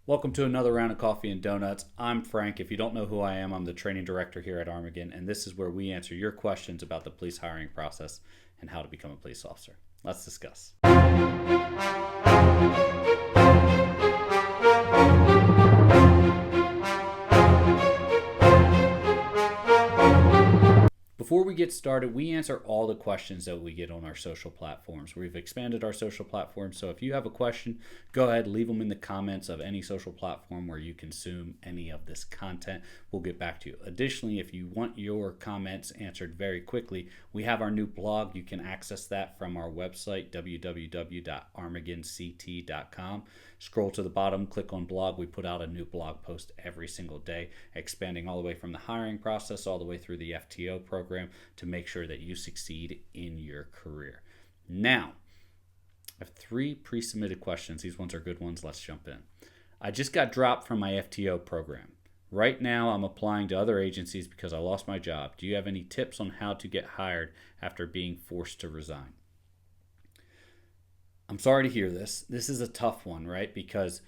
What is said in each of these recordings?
Welcome to another round of coffee and donuts. I'm Frank. If you don't know who I am, I'm the training director here at Armageddon, and this is where we answer your questions about the police hiring process and how to become a police officer. Let's discuss. Before we get started, we answer all the questions that we get on our social platforms. We've expanded our social platforms, so if you have a question, go ahead, leave them in the comments of any social platform where you consume any of this content. We'll get back to you. Additionally, if you want your comments answered very quickly, we have our new blog. You can access that from our website, www.armageddonct.com. Scroll to the bottom, click on blog. We put out a new blog post every single day, expanding all the way from the hiring process all the way through the FTO program to make sure that you succeed in your career. Now, I have 3 pre-submitted questions. These ones are good ones. Let's jump in. I just got dropped from my FTO program. Right now, I'm applying to other agencies because I lost my job. Do you have any tips on how to get hired after being forced to resign? I'm sorry to hear this. This is a tough one, right? Because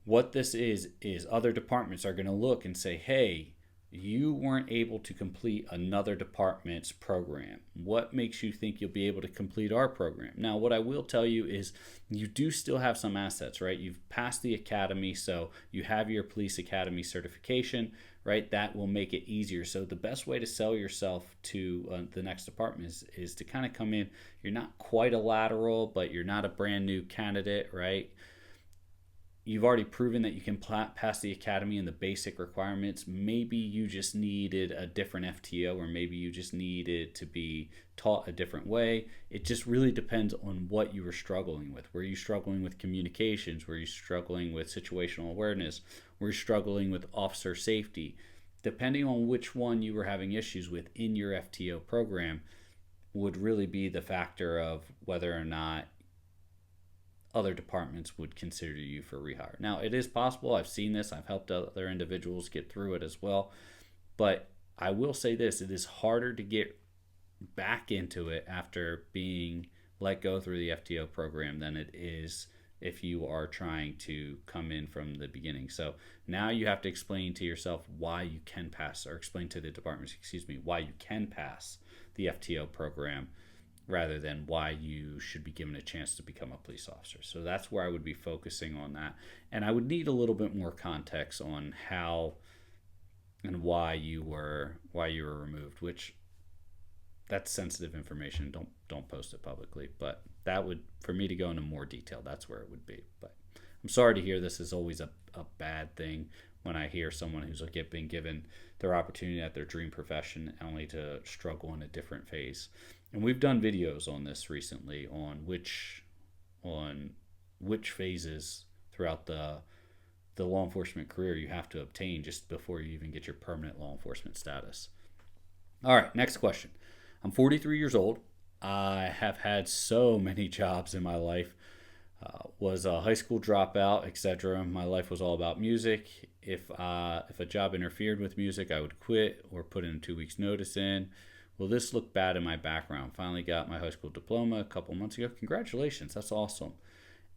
what this is other departments are going to look and say, hey, you weren't able to complete another department's program. What makes you think you'll be able to complete our program? Now, what I will tell you is you do still have some assets, right? You've passed the academy, so you have your police academy certification, right? That will make it easier. So the best way to sell yourself to the next department is to kind of come in. You're not quite a lateral, but you're not a brand new candidate, right? You've already proven that you can pass the academy and the basic requirements. Maybe you just needed a different FTO, or maybe you just needed to be taught a different way. It just really depends on what you were struggling with. Were you struggling with communications? Were you struggling with situational awareness? Were you struggling with officer safety? Depending on which one you were having issues with in your FTO program would really be the factor of whether or not other departments would consider you for rehire. Now, it is possible. I've seen this. I've helped other individuals get through it as well. But I will say this, it is harder to get back into it after being let go through the FTO program than it is if you are trying to come in from the beginning. So now you have to explain to yourself why you can pass, or explain to the departments, why you can pass the FTO program, rather than why you should be given a chance to become a police officer. So that's where I would be focusing on that. And I would need a little bit more context on how and why you were removed, which that's sensitive information. Don't post it publicly. But that would, for me to go into more detail, that's where it would be. But I'm sorry to hear this. Is always a bad thing when I hear someone who's been given their opportunity at their dream profession only to struggle in a different phase. And we've done videos on this recently on which phases throughout the law enforcement career you have to obtain just before you even get your permanent law enforcement status. All right, next question. I'm 43 years old. I have had so many jobs in my life. Was a high school dropout, etc. My life was all about music. If a job interfered with music, I would quit or put in a 2 weeks notice in. Will this look bad in my background? Finally got my high school diploma a couple months ago. Congratulations, that's awesome.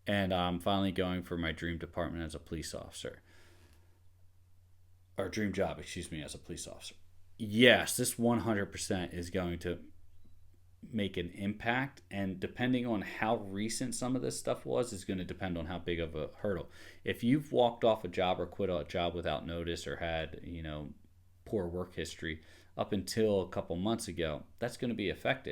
And I'm finally going for my dream department as a police officer. Or dream job, as a police officer. Yes, this 100% is going to make an impact, and depending on how recent some of this stuff was is going to depend on how big of a hurdle. If you've walked off a job or quit a job without notice or had poor work history up until a couple months ago, that's going to be affect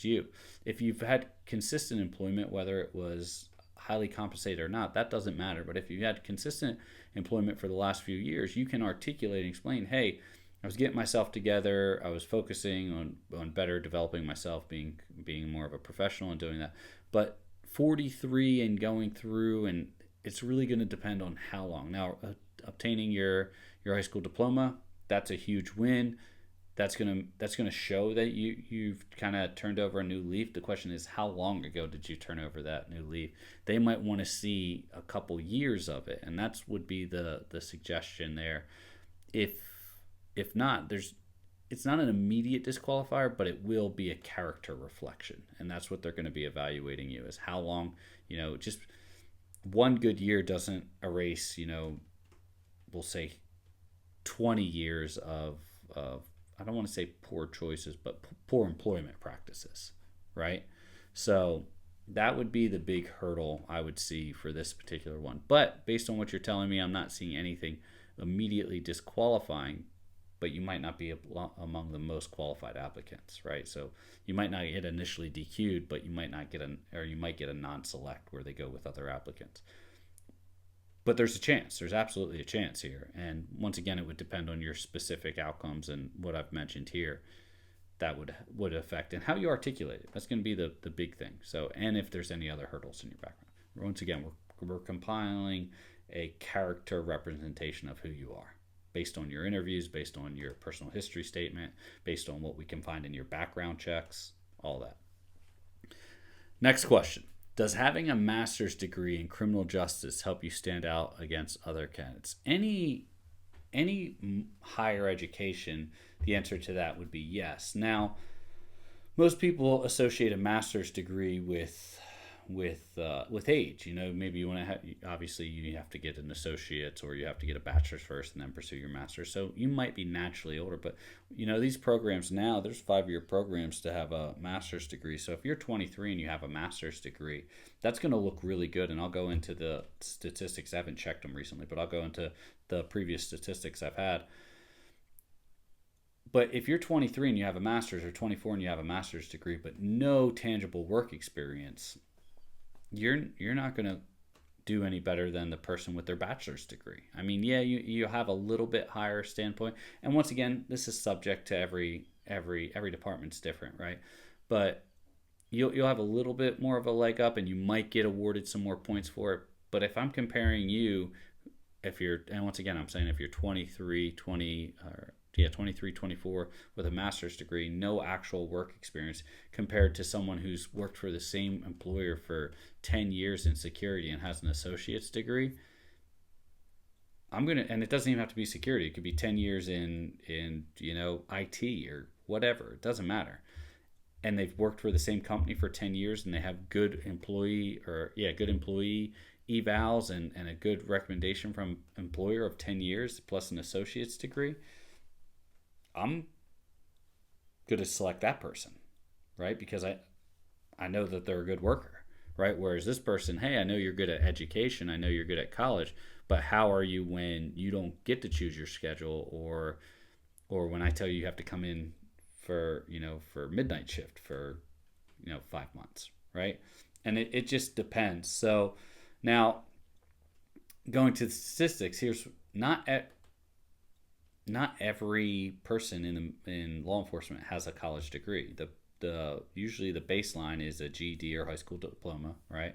you. If you've had consistent employment, whether it was highly compensated or not, that doesn't matter. But if you had consistent employment for the last few years, you can articulate and explain, hey, I was getting myself together. I was focusing on better developing myself, being more of a professional and doing that. But 43 and going through, and it's really going to depend on how long. Now, obtaining your high school diploma, that's a huge win. That's gonna show that you've kind of turned over a new leaf. The question is, how long ago did you turn over that new leaf? They might want to see a couple years of it, and that would be the suggestion there. If not, it's not an immediate disqualifier, but it will be a character reflection, and that's what they're going to be evaluating you, is how long, just one good year doesn't erase, we'll say 20 years of I don't want to say poor choices, but poor employment practices, right? So that would be the big hurdle I would see for this particular one. But based on what you're telling me, I'm not seeing anything immediately disqualifying, but you might not be among the most qualified applicants, right? So you might not get initially DQ'd, but you might not get or you might get a non-select where they go with other applicants. But there's a chance. There's absolutely a chance here. And once again, it would depend on your specific outcomes and what I've mentioned here. That would affect and how you articulate it. That's going to be the big thing. So, and if there's any other hurdles in your background. Once again, we're compiling a character representation of who you are based on your interviews, based on your personal history statement, based on what we can find in your background checks, all that. Next question. Does having a master's degree in criminal justice help you stand out against other candidates? Any higher education, the answer to that would be yes. Now, most people associate a master's degree with age. Maybe you want to have, obviously you have to get an associate's or you have to get a bachelor's first and then pursue your master's. So you might be naturally older, but these programs now, there's 5-year programs to have a master's degree. So if you're 23 and you have a master's degree, that's going to look really good. And I'll go into the statistics. I haven't checked them recently, but I'll go into the previous statistics I've had. But if you're 23 and you have a master's, or 24 and you have a master's degree, but no tangible work experience, you're not going to do any better than the person with their bachelor's degree. I mean, yeah, you have a little bit higher standpoint. And once again, this is subject to every department's different, right? But you'll have a little bit more of a leg up and you might get awarded some more points for it. But if I'm comparing you, and once again, I'm saying if you're 23, 24 with a master's degree, no actual work experience, compared to someone who's worked for the same employer for 10 years in security and has an associate's degree, and it doesn't even have to be security. It could be 10 years in IT or whatever. It doesn't matter. And they've worked for the same company for 10 years and they have good employee evals and a good recommendation from employer of 10 years plus an associate's degree. I'm going to select that person, right? Because I know that they're a good worker, right? Whereas this person, hey, I know you're good at education, I know you're good at college, but how are you when you don't get to choose your schedule, or when I tell you have to come in for midnight shift for 5 months, right? And it just depends. So now going to the statistics, here's not every person in law enforcement has a college degree. Usually the baseline is a GED or high school diploma, right?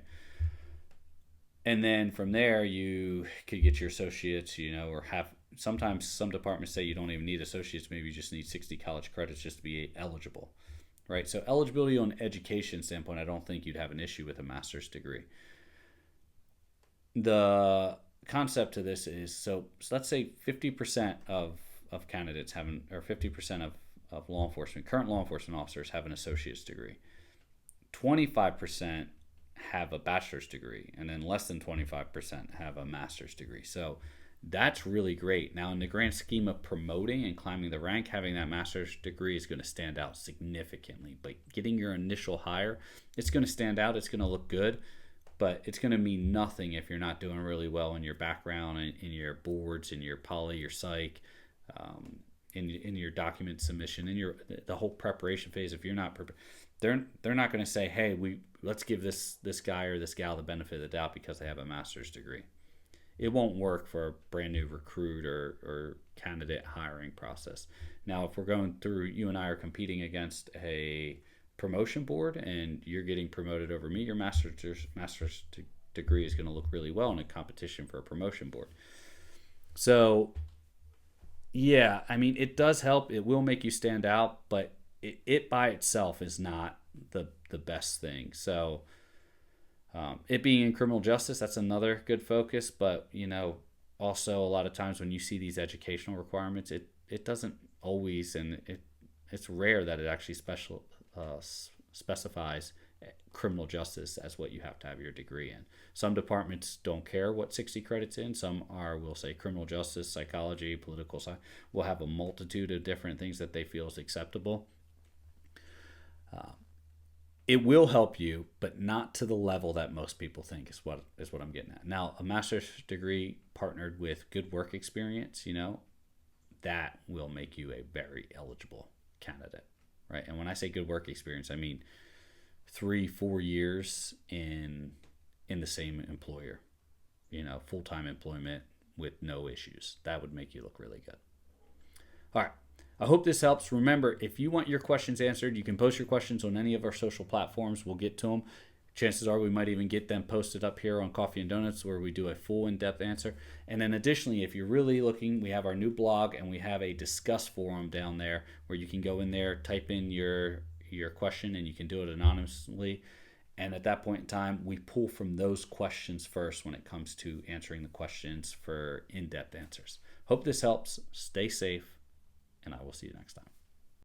And then from there you could get your associates, or have, sometimes some departments say you don't even need associates, maybe you just need 60 college credits just to be eligible, right? So eligibility on education standpoint, I don't think you'd have an issue with a master's degree. The concept to this is, so let's say 50% of candidates or 50% of current law enforcement officers have an associate's degree. 25% have a bachelor's degree, and then less than 25% have a master's degree. So that's really great. Now, in the grand scheme of promoting and climbing the rank, having that master's degree is going to stand out significantly. But getting your initial hire, it's going to stand out. It's going to look good. But it's going to mean nothing if you're not doing really well in your background, in your boards, in your poly, your psych, in your document submission, in the whole preparation phase. If you're not prepared, they're not going to say, hey, let's give this guy or this gal the benefit of the doubt because they have a master's degree. It won't work for a brand new recruit or candidate hiring process. Now, if we're going through, you and I are competing against a promotion board and you're getting promoted over me, your master's degree is going to look really well in a competition for a promotion board. So yeah, I mean, it does help. It will make you stand out, but it by itself is not the best thing. So it being in criminal justice, that's another good focus. But also a lot of times when you see these educational requirements, it doesn't always, and it's rare that it actually specifies criminal justice as what you have to have your degree in. Some departments don't care what 60 credits in. Some are, will say, criminal justice, psychology, political science. Will have a multitude of different things that they feel is acceptable. It will help you, but not to the level that most people think is what I'm getting at. Now, a master's degree partnered with good work experience, that will make you a very eligible candidate, right? And when I say good work experience, I mean 3-4 years in the same employer, full-time employment with no issues. That would make you look really good. All right. I hope this helps. Remember, if you want your questions answered, you can post your questions on any of our social platforms. We'll get to them. Chances are we might even get them posted up here on Coffee and Donuts, where we do a full in-depth answer. And then additionally, if you're really looking, we have our new blog and we have a discuss forum down there where you can go in there, type in your question, and you can do it anonymously. And at that point in time, we pull from those questions first when it comes to answering the questions for in-depth answers. Hope this helps. Stay safe, and I will see you next time.